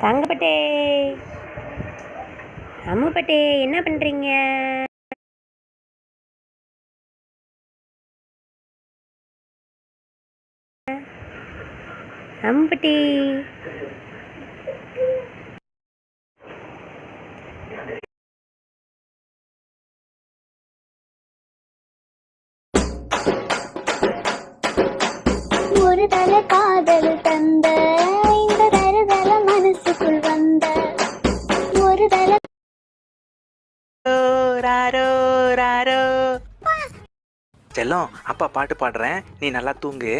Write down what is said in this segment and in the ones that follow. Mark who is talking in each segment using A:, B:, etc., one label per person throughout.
A: தங்கப்பட்டே, அம்முப்பட்டே, என்ன பண்ணுறீங்க? அம்புட்டி,
B: ஒரு தல காதல் தந்த இந்த தருதல மனசுக்குள் வந்த ஒரு தல
C: ராரோ ராரோ. செல்லம், அப்பா பாட்டு பாடுறேன், நீ நல்லா தூங்கு.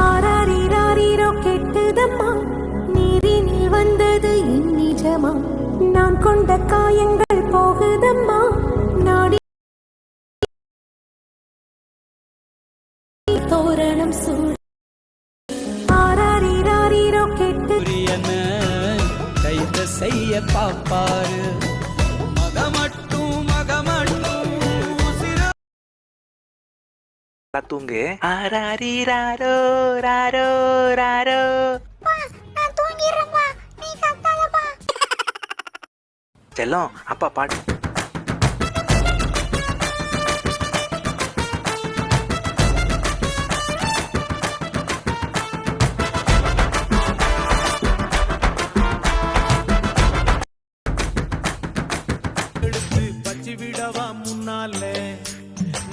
D: ஆராரிராரிரோ கெட்டுதம்மா, நீரினில் வந்தது என் நிஜமா, நான் கொண்ட காயங்கள் போகுதம்மா, நாடி தோரணம் சூழ். ஆராரிராரிரோ கெட்டு
E: கைத செய்ய பாப்பாரு
C: தூங்கு. ராரோ ராரோ ராரோ. செல்லம், அப்பா பாட்டு.
E: எடுத்து வச்சு விடவா முன்னால,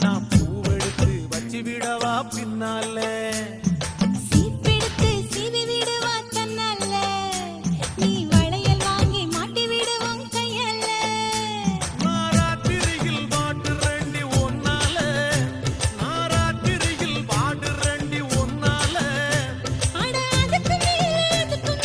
E: நான் பூவெடுத்து வச்சு விடவா பின்னால.